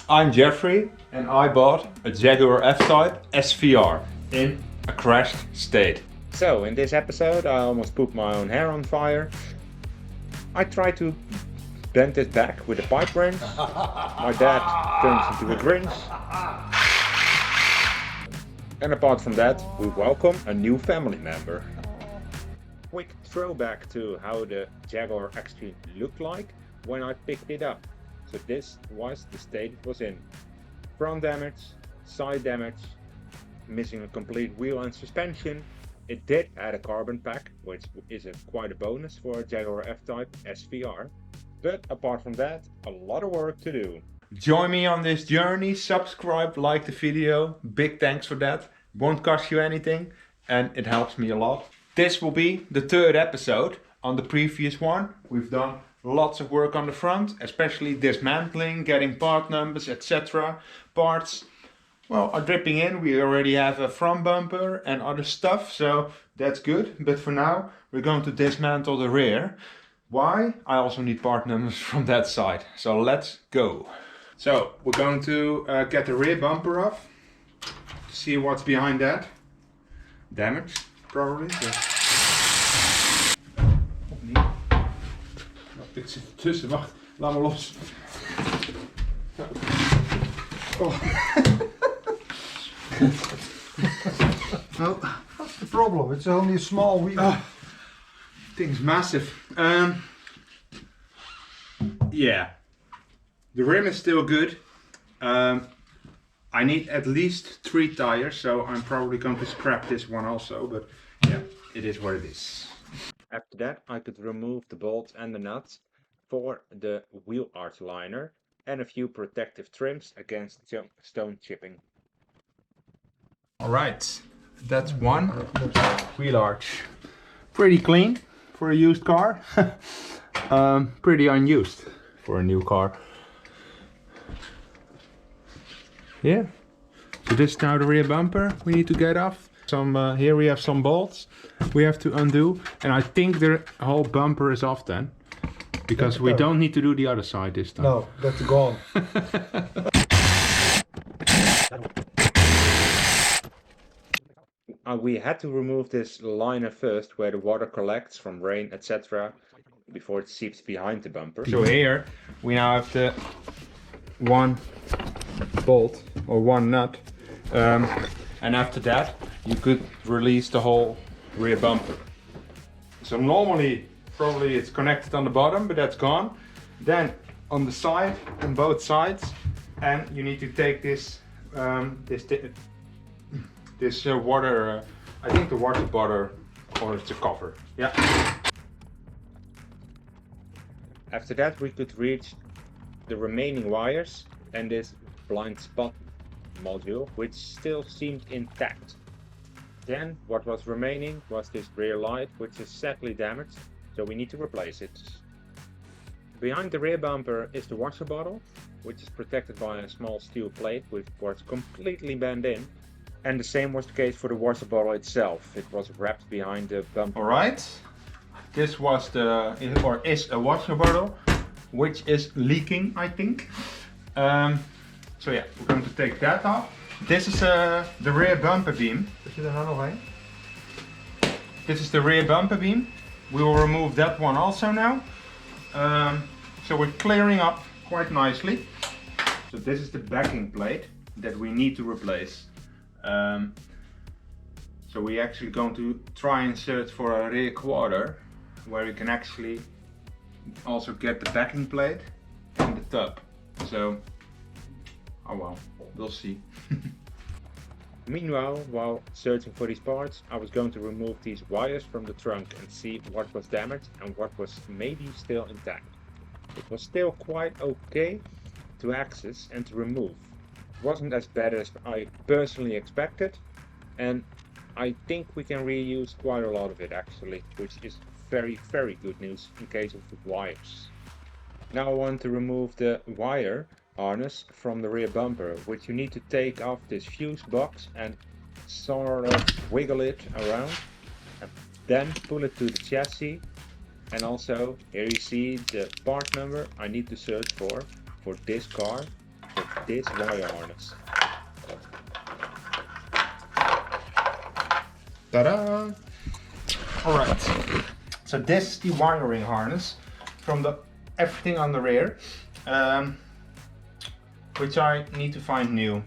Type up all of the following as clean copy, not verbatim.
I'm Jeffrey and I bought a Jaguar F-Type SVR in a crashed state. So in this episode I almost put my own hair on fire. I tried to bend it back with a pipe wrench. My dad turns into a Grinch. And apart from that, we welcome a new family member. Quick throwback to how the Jaguar X-Type looked like when I picked it up. So this was the state it was in. Front damage, side damage, missing a complete wheel and suspension. It did add a carbon pack, which is quite a bonus for a Jaguar F-Type SVR. But apart from that, a lot of work to do. Join me on this journey, subscribe, like the video. Big thanks for that. Won't cost you anything and it helps me a lot. This will be the third episode. On the previous one, we've done lots of work on the front, especially dismantling, getting part numbers, etc. Parts, well, are dripping in. We already have a front bumper and other stuff, so that's good. But for now, we're going to dismantle the rear. Why? I also need part numbers from that side. So let's go. So we're going to get the rear bumper off. See what's behind that. Damage, probably. Ik zit ertussen, wacht, laat me los. Oh. Well, what's the problem? It's only a small wheel. Thing's massive. Yeah, the rim is still good. I need at least 3 tires, so I'm probably going to scrap this one also, but yeah, it is what it is. After that, I could remove the bolts and the nuts for the wheel arch liner and a few protective trims against stone chipping. Alright, that's one wheel arch. Pretty clean for a used car. Pretty unused for a new car. Yeah, so this is now the rear bumper we need to get off. Here we have some bolts we have to undo, and I think the whole bumper is off then, because we don't need to do the other side this time. No, that's gone. We had to remove this liner first, where the water collects from rain, etc., before it seeps behind the bumper. So here we now have the one bolt or one nut, and after that you could release the whole rear bumper. So normally probably it's connected on the bottom, but that's gone. Then on the side, on both sides, and you need to take this water, I think the water bottle, or it's a cover. Yeah. After that we could reach the remaining wires and this blind spot module, which still seemed intact. Then what was remaining was this rear light, which is sadly damaged, so we need to replace it. Behind the rear bumper is the washer bottle, which is protected by a small steel plate which was completely bent in. And the same was the case for the washer bottle itself. It was wrapped behind the bumper. Alright, this was is a washer bottle, which is leaking, I think. So yeah, we're going to take that off. This is the rear bumper beam. This is the rear bumper beam. We will remove that one also now. So we're clearing up quite nicely. So this is the backing plate that we need to replace. So we're actually going to try and search for a rear quarter where you can actually also get the backing plate and the tub. So, oh well, we'll see. Meanwhile, while searching for these parts, I was going to remove these wires from the trunk and see what was damaged and what was maybe still intact. It was still quite okay to access and to remove. It wasn't as bad as I personally expected, and I think we can reuse quite a lot of it actually, which is very good news in case of the wires. Now I want to remove the wire harness from the rear bumper, which you need to take off this fuse box and sort of wiggle it around and then pull it to the chassis. And also here you see the part number I need to search for this car, for this wire harness. Ta-da! Alright, so this is the wiring harness from everything on the rear, which I need to find new.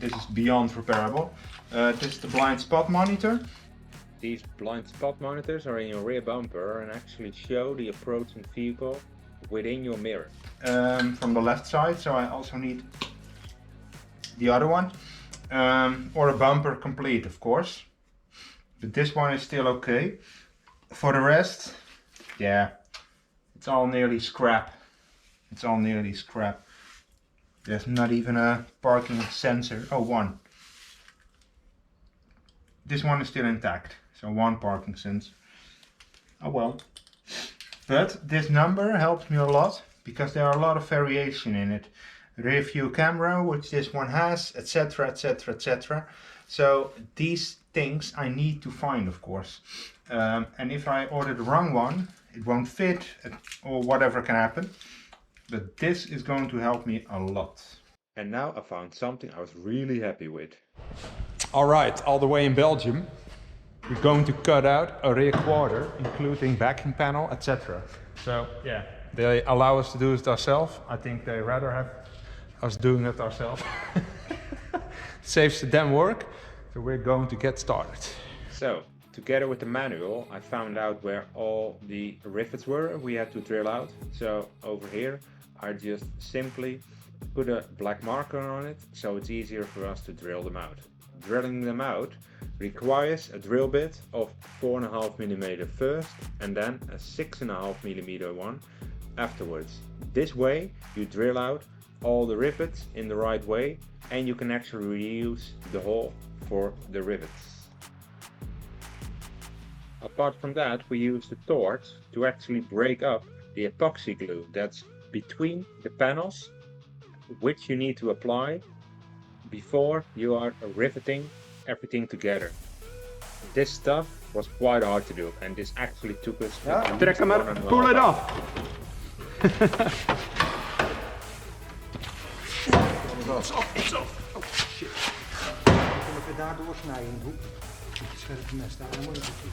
This is beyond repairable. This is the blind spot monitor. These blind spot monitors are in your rear bumper and actually show the approaching vehicle within your mirror. From the left side, so I also need the other one, or a bumper complete, of course. But this one is still okay. For the rest, yeah, it's all nearly scrap. It's all nearly scrap. There's not even a parking sensor. Oh, one. This one is still intact, so one parking sensor. Oh well. But this number helps me a lot because there are a lot of variation in it. Rear view camera, which this one has, etc, etc, etc. So these things I need to find, of course. And if I order the wrong one, it won't fit or whatever can happen. But this is going to help me a lot. And now I found something I was really happy with. Alright, all the way in Belgium, we're going to cut out a rear quarter, including backing panel, etc. So yeah, they allow us to do it ourselves. I think they rather have us doing it ourselves. Saves them work, so we're going to get started. So, together with the manual, I found out where all the rivets were we had to drill out. So over here, I just simply put a black marker on it, so it's easier for us to drill them out. Drilling them out requires a drill bit of 4.5mm first and then a 6.5mm one afterwards. This way you drill out all the rivets in the right way and you can actually reuse the hole for the rivets. Apart from that, we use the torch to actually break up the epoxy glue that's between the panels, which you need to apply before you are riveting everything together. This stuff was quite hard to do and this actually took us Trek hem er, pull it off! It's off. Oh shit. Dan moet je daar doorsnijden in de hoek. Met het scherpe mes daar, dan moet je het doen.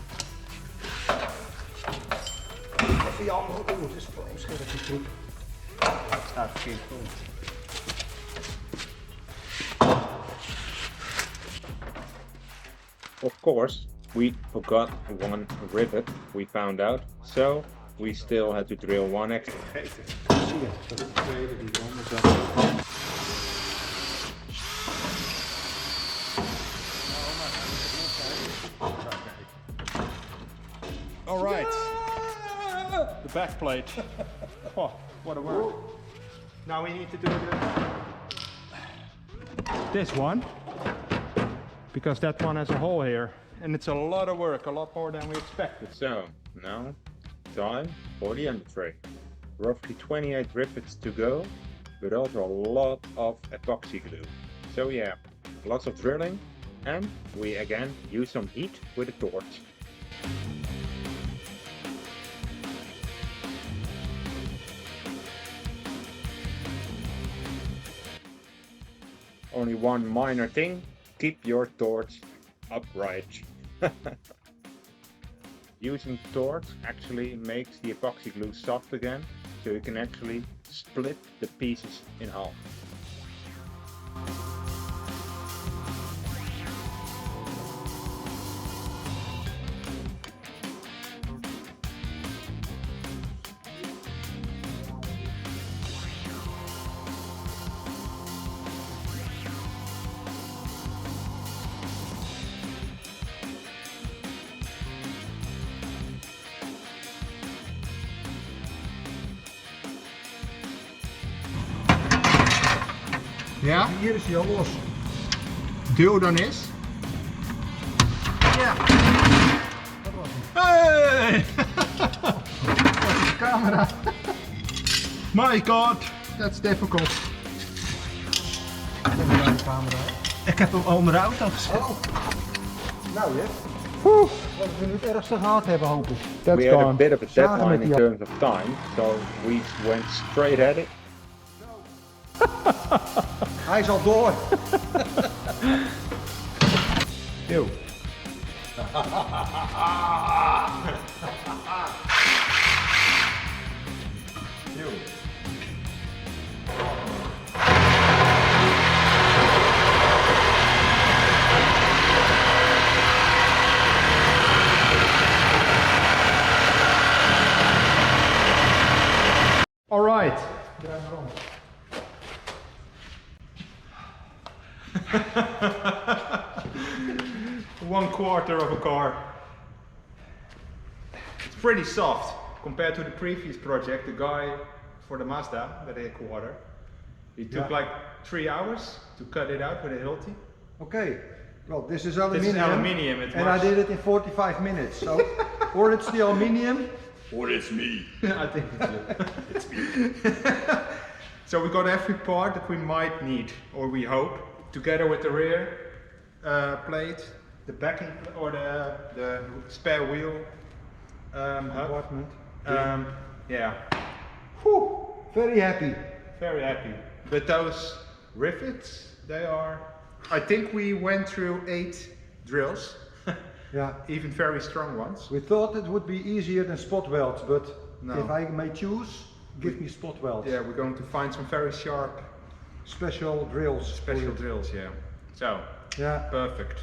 Even je andere oor, het is gewoon scherp die troep. Het staat verkeerd voor. Of course, we forgot one rivet we found out, so we still had to drill one extra. Zie je, dat is de tweede die dan. Alright, the back plate. Oh, what a work. Now we need to do this one, because that one has a hole here and it's a lot of work, a lot more than we expected. So, now, time for the end tray. Roughly 28 rivets to go, but also a lot of epoxy glue. So yeah, lots of drilling, and we again use some heat with a torch. Only one minor thing, keep your torch upright. Using torch actually makes the epoxy glue soft again, so you can actually split the pieces in half. Ja? Hier is hij al los. Duw dan eens. Ja. Dat was hem. Hey! Dat is de camera. My god, that's difficult. Ik heb hem de camera. Ik heb hem onder de auto gezet. Oh. Nou hè. Wat we nu het ergste gehad hebben, hoop ik. We had a bit of a Zagen deadline met in die- terms of time, so we went straight at it. Hij is al door. Ew. All right. One quarter of a car. It's pretty soft compared to the previous project. The guy for the Mazda, that headquarter, he took like 3 hours to cut it out with a Hilti. Okay. Well, this is aluminium. This is aluminium. It's and I did it in 45 minutes. So, or it's the aluminium. Or it's me. I think it's me. So we got every part that we might need, or we hope, together with the rear plate, the backing or the spare wheel Compartment. Yeah. Whew, very happy. Very happy. But those rivets, they are. I think we went through 8 drills. Yeah. Even very strong ones. We thought it would be easier than spot welds, but No. if I may choose, give me spot welds. Yeah, we're going to find some very sharp Special drills. special drills, yeah. So, Yeah. perfect.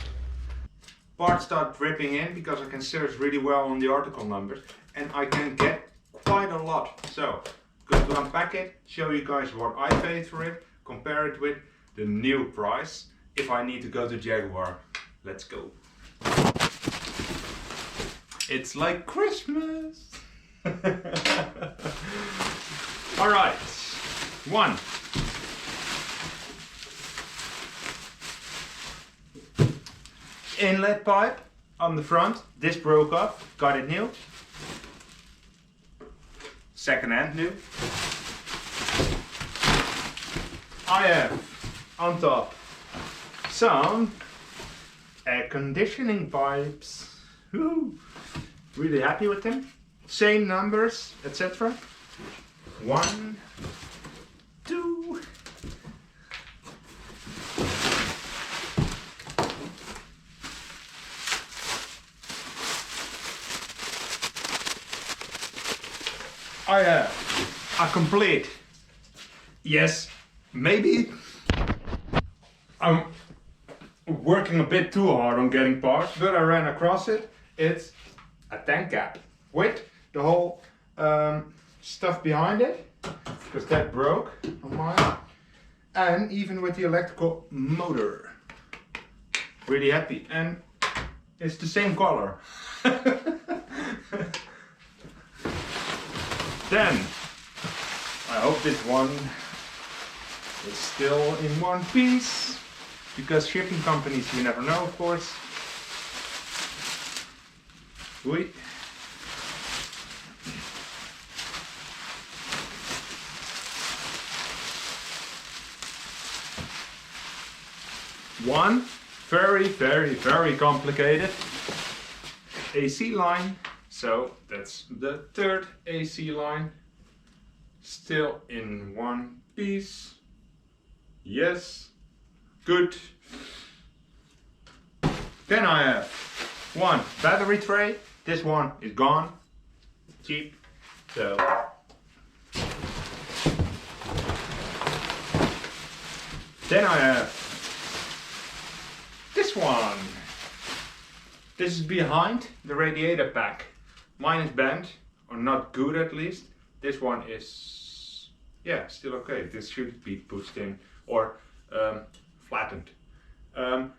Parts start dripping in because I can search really well on the article numbers and I can get quite a lot. So, going to unpack it, show you guys what I paid for it, compare it with the new price if I need to go to Jaguar. Let's go. It's like Christmas. All right, 1. Inlet pipe on the front. This broke off. Got it new. Second hand new. I have on top some air conditioning pipes. Woo. Really happy with them. Same numbers, etc. 1, 2. I have a complete. Yes, maybe I'm working a bit too hard on getting parts, but I ran across it. It's a tank cap with the whole stuff behind it, because that broke on mine, and even with the electrical motor. Really happy, and it's the same color. Then I hope this one is still in one piece, because shipping companies, you never know, of course. Oei. One very complicated AC line. So that's the 3rd AC line. Still in one piece. Yes. Good. Then I have one battery tray. This one is gone. Cheap. So. Then I have this one. This is behind the radiator pack. Mine is bent, or not good at least. This one is, yeah, still okay. This should be pushed in or flattened.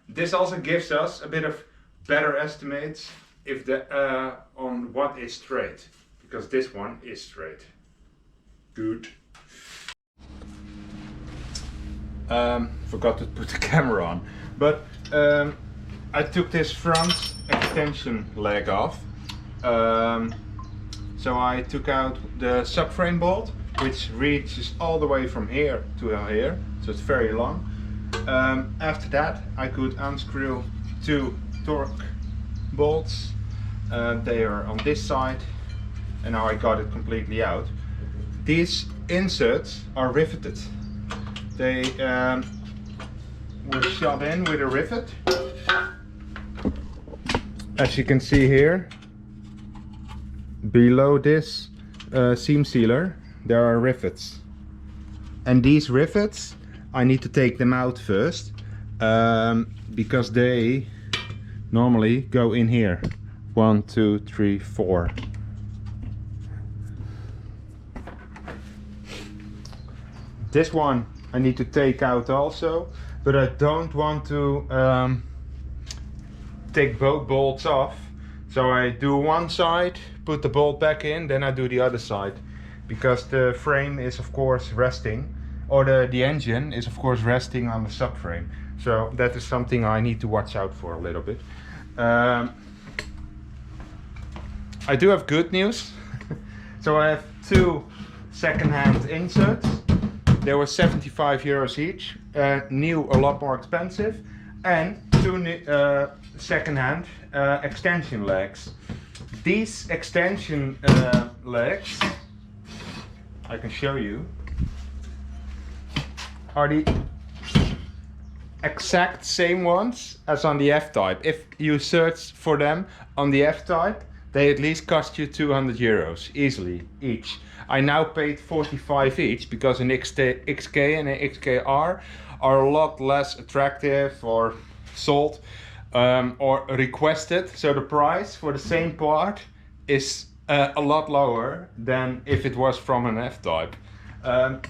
This also gives us a bit of better estimates if the on what is straight, because this one is straight. Good. Forgot to put the camera on, but I took this front extension leg off. So I took out the subframe bolt, which reaches all the way from here to here, so it's very long. After that I could unscrew 2 torque bolts. They are on this side, and now I got it completely out. These inserts are riveted. They was shot in with a rivet. As you can see here, below this seam sealer, there are rivets. And these rivets, I need to take them out first, because they normally go in here. 1, 2, 3, 4. This one I need to take out also, but I don't want to take both bolts off. So I do one side, put the bolt back in, then I do the other side. Because the frame is of course resting, or the engine is of course resting on the subframe. So that is something I need to watch out for a little bit. I do have good news. So I have 2 second-hand inserts. They were 75 euros each. New, a lot more expensive. And 2 second-hand extension legs. These extension legs, I can show you, are the exact same ones as on the F-Type. If you search for them on the F-Type, they at least cost you 200 euros easily each. I now paid 45 each because an XK and an XKR are a lot less attractive or sold or requested. So the price for the same part is a lot lower than if it was from an F-Type.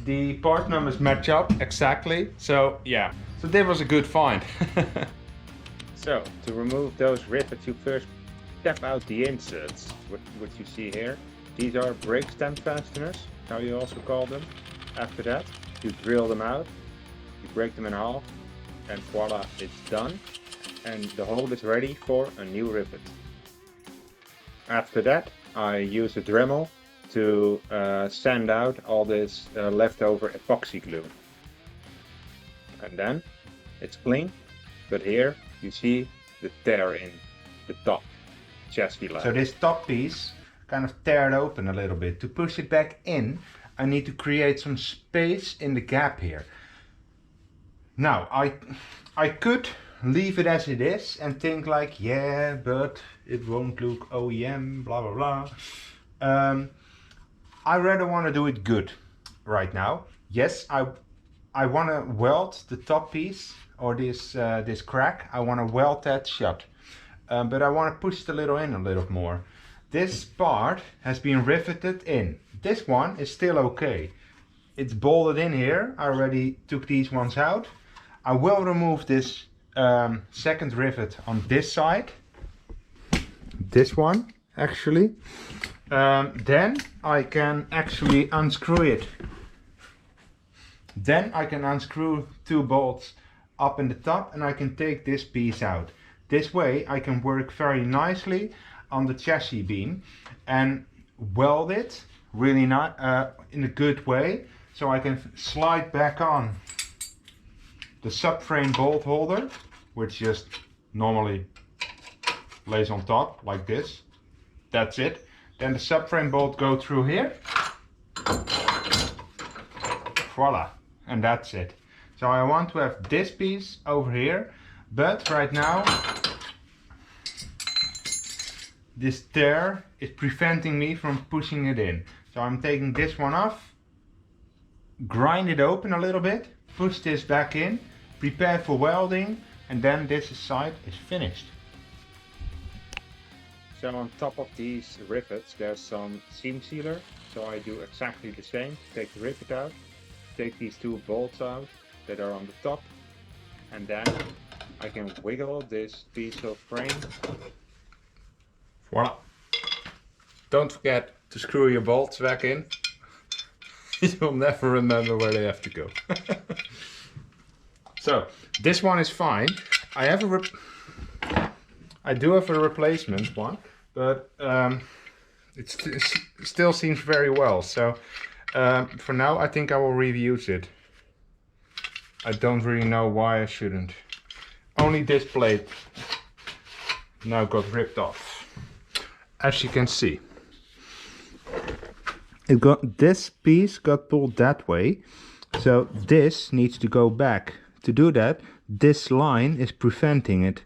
The part numbers match up exactly, so yeah. So that was a good find. So to remove those rivets, you first step out the inserts, what you see here. These are brake stem fasteners, how you also call them. After that, you drill them out, you break them in half, and voila, it's done. And the hole is ready for a new rivet. After that, I use a Dremel to sand out all this leftover epoxy glue. And then it's clean, but here you see the tear in the top chassis line. So this top piece kind of teared open a little bit. To push it back in, I need to create some space in the gap here. Now, I could leave it as it is and think like, yeah, but it won't look OEM, blah blah blah. I rather want to do it good right now. Yes, I want to weld the top piece, or this crack. I want to weld that shut, but I want to push it a little more. This part has been riveted in. This one is still okay. It's bolted in here. I already took these ones out. I will remove this second rivet on this side. This one actually. Then I can actually unscrew it. Then I can unscrew 2 bolts up in the top and I can take this piece out. This way I can work very nicely on the chassis beam and weld it really in a good way, so I can slide back on the subframe bolt holder, which just normally lays on top like this. That's it. Then the subframe bolt goes through here. Voila, and that's it. So I want to have this piece over here, but right now this tear is preventing me from pushing it in. So I'm taking this one off, grind it open a little bit, push this back in, prepare for welding, and then this side is finished. So on top of these rivets there's some seam sealer, so I do exactly the same. Take the rivet out, take these 2 bolts out that are on the top, and then I can wiggle this piece of frame. Voila. Don't forget to screw your bolts back in. You'll never remember where they have to go. So this one is fine. I do have a replacement one, but it still seems very well. So for now I think I will reuse it. I don't really know why I shouldn't. Only this plate now got ripped off. As you can see, this piece got pulled that way, so this needs to go back to do that, this line is preventing it.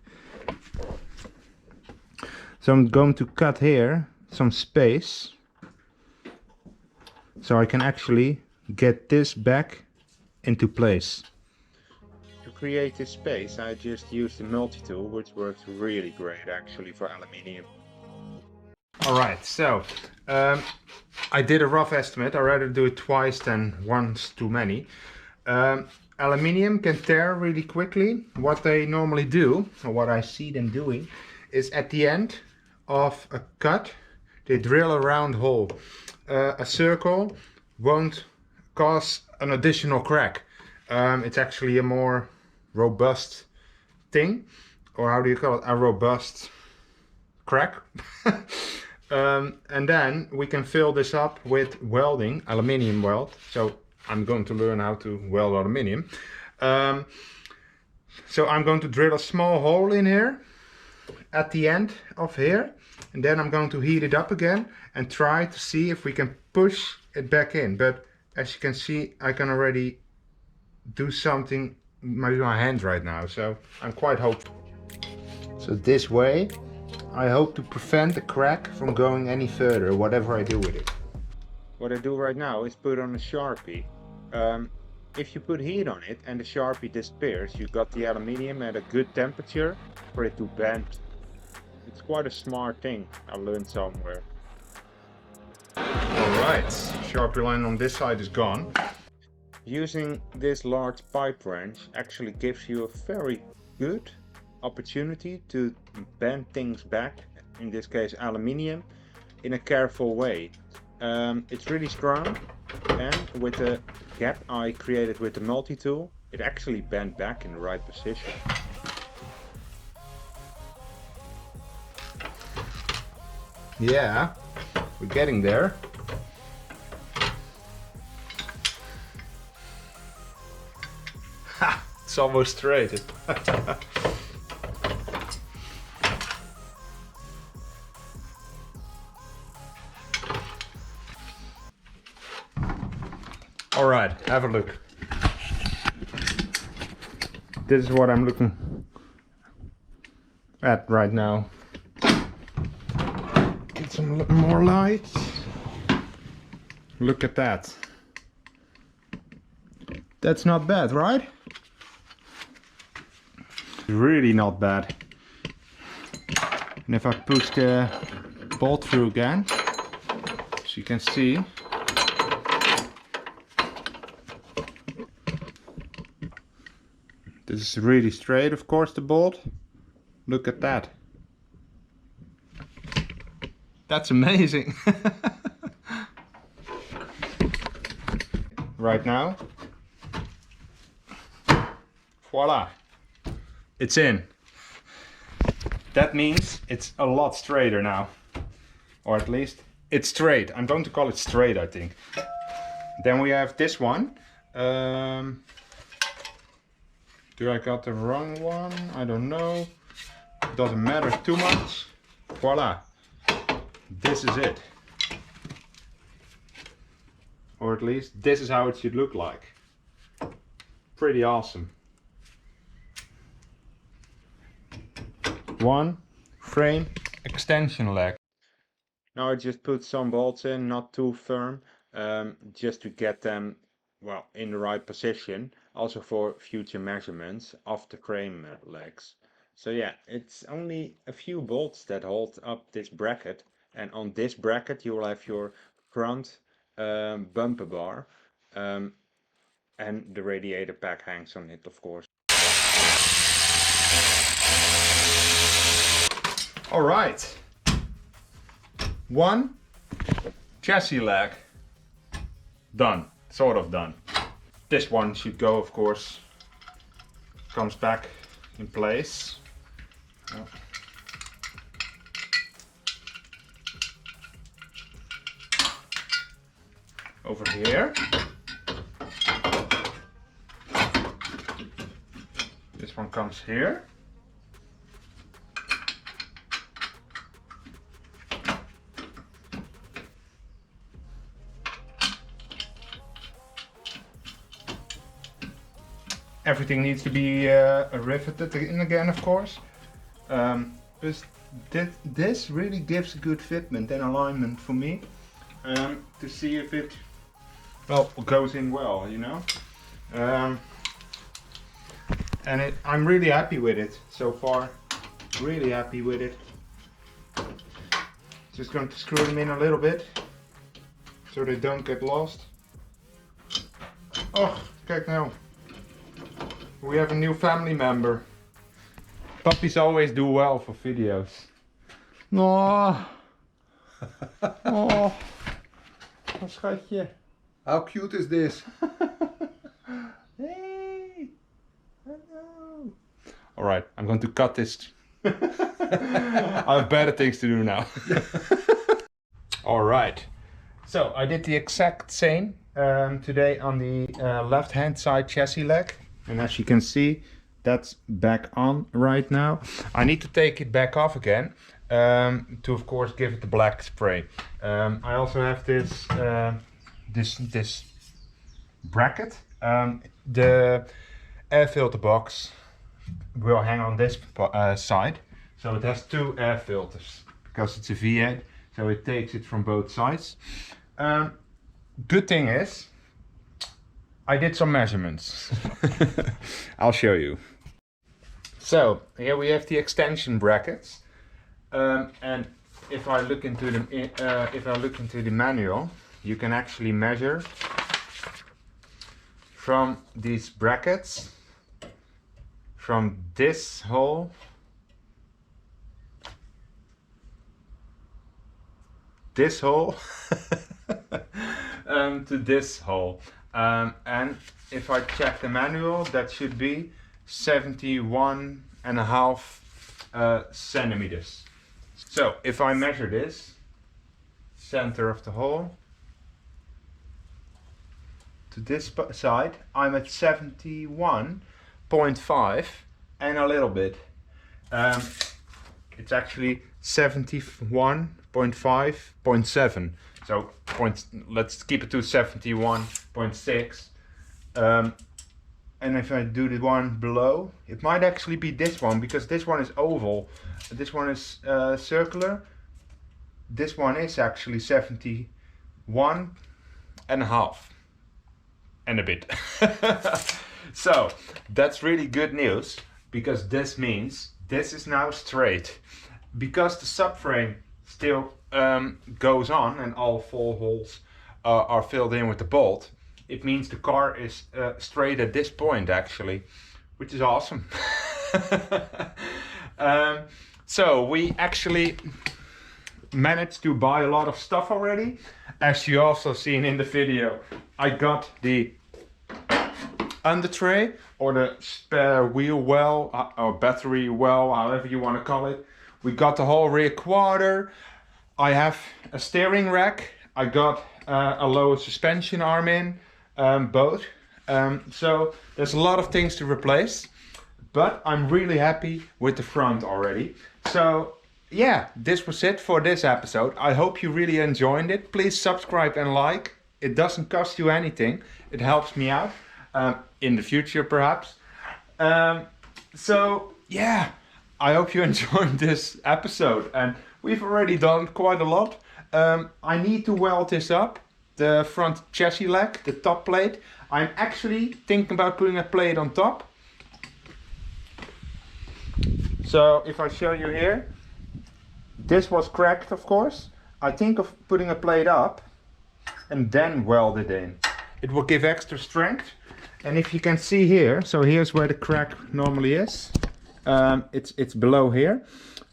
So I'm going to cut here some space, so I can actually get this back into place. To create this space, I just used the multi-tool, which works really great actually for aluminium. Alright, so I did a rough estimate. I'd rather do it twice than once too many. Aluminium can tear really quickly. What they normally do, or what I see them doing, is at the end of a cut, they drill a round hole. A circle won't cause an additional crack. It's actually a more robust thing, or how do you call it? A robust crack. And then we can fill this up with welding, aluminium weld. So I'm going to learn how to weld aluminium. So I'm going to drill a small hole in here at the end of here, and then I'm going to heat it up again and try to see if we can push it back in. But as you can see, I can already do something with my hand right now, so I'm quite hopeful. So this way I hope to prevent the crack from going any further, whatever I do with it. What I do right now is put on a Sharpie. If you put heat on it and the Sharpie disappears, you got the aluminium at a good temperature for it to bend. It's quite a smart thing I learned somewhere. Alright, Sharpie line on this side is gone. Using this large pipe wrench actually gives you a very good opportunity to bend things back, in this case aluminium, in a careful way. It's really strong, and with the gap I created with the multi-tool, it actually bent back in the right position. Yeah, we're getting there. Ha! It's almost straight. Alright, have a look. This is what I'm looking at right now. Get some more light. Look at that. That's not bad, right? Really not bad. And if I push the bolt through again, so you can see, this is really straight, of course, the bolt. Look at that. That's amazing. Right now, voila, it's in. That means it's a lot straighter now, or at least it's straight. I'm going to call it straight, I think. Then we have this one. Do I got the wrong one? I don't know. It doesn't matter too much. Voila. This is it. Or at least this is how it should look like. Pretty awesome. One frame extension leg. Now I just put some bolts in, not too firm, just to get them, well, in the right position, also for future measurements of the frame legs. So yeah, it's only a few bolts that hold up this bracket, and on this bracket you will have your front bumper bar, and the radiator pack hangs on it, of course. All right. One chassis leg done, sort of done. This one should go, of course, comes back in place. Oh. Over here. This one comes here. everything needs to be riveted in again, of course. But this really gives a good fitment and alignment for me, to see if it goes in well, you know. And I'm really happy with it so far. Really happy with it. Just going to screw them in a little bit so they don't get lost. Oh, kijk nou. We have a new family member. Puppies always do well for videos. Oh, oh, schatje. How cute is this? Hey, hello. All right, I'm going to cut this. I have better things to do now. All right, so I did the exact same today on the left hand side chassis leg, and as you can see, that's back on right now. I need to take it back off again to, of course, give it the black spray. I also have this this bracket. The air filter box will hang on this side, so it has two air filters because it's a V8, so it takes it from both sides. Good thing is I did some measurements. I'll show you. So here we have the extension brackets, and if I look into the manual, you can actually measure from these brackets, from this hole to this hole, and if I check the manual, that should be 71.5 centimeters. So if I measure this center of the hole to this side, I'm at 71.5 and a little bit. It's actually 71.5.7. So let's keep it to 71.6. And if I do the one below, it might actually be this one, because this one is oval, this one is circular. This one is actually 71.5 and a bit. So that's really good news, because this means this is now straight. Because the subframe still goes on and all 4 holes are filled in with the bolt, it means the car is straight at this point actually, which is awesome. So we actually managed to buy a lot of stuff already. As you also seen in the video, I got the under tray, or the spare wheel well, or battery well, however you want to call it. We got the whole rear quarter. I have a steering rack. I got a lower suspension arm in, both. So there's a lot of things to replace, but I'm really happy with the front already. So yeah, this was it for this episode. I hope you really enjoyed it. Please subscribe and like. It doesn't cost you anything. It helps me out in the future perhaps. So yeah, I hope you enjoyed this episode, and we've already done quite a lot. I need to weld this up, the front chassis leg, the top plate. I'm actually thinking about putting a plate on top. So if I show you here, this was cracked, of course. I think of putting a plate up and then weld it in. It will give extra strength. And if you can see here, so here's where the crack normally is. It's below here.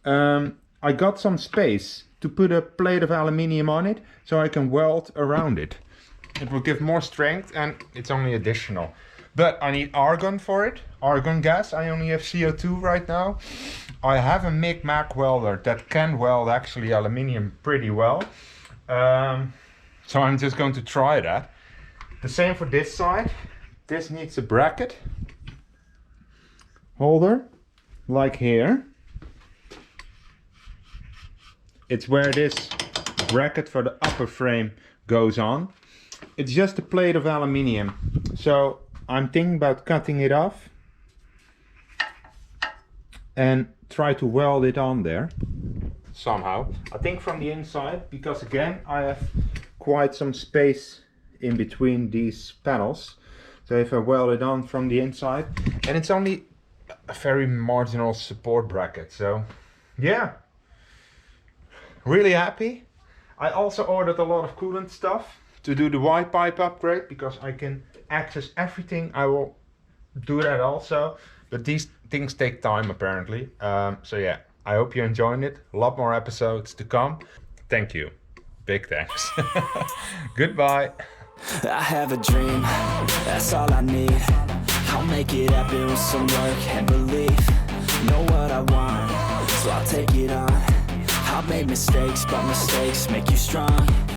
I got some space to put a plate of aluminium on it, so I can weld around it. It will give more strength, and it's only additional. But I need argon for it, argon gas. I only have CO2 right now. I have a Mic-Mac welder that can weld actually aluminium pretty well. So I'm just going to try that. The same for this side. This needs a bracket holder, like here. It's where this bracket for the upper frame goes on. It's just a plate of aluminium. So I'm thinking about cutting it off and try to weld it on there somehow. I think from the inside, because again I have quite some space in between these panels. So if I weld it on from the inside, and it's only a very marginal support bracket, so yeah, really happy. I also ordered a lot of coolant stuff to do the white pipe upgrade, because I can access everything. I will do that also, but these things take time apparently. So yeah, I hope you're enjoying it. A lot more episodes to come. Thank you. Big thanks. Goodbye. I have a dream, that's all I need. I'll make it happen with some work and belief. Know what I want, so I'll take it on. I've made mistakes, but mistakes make you strong.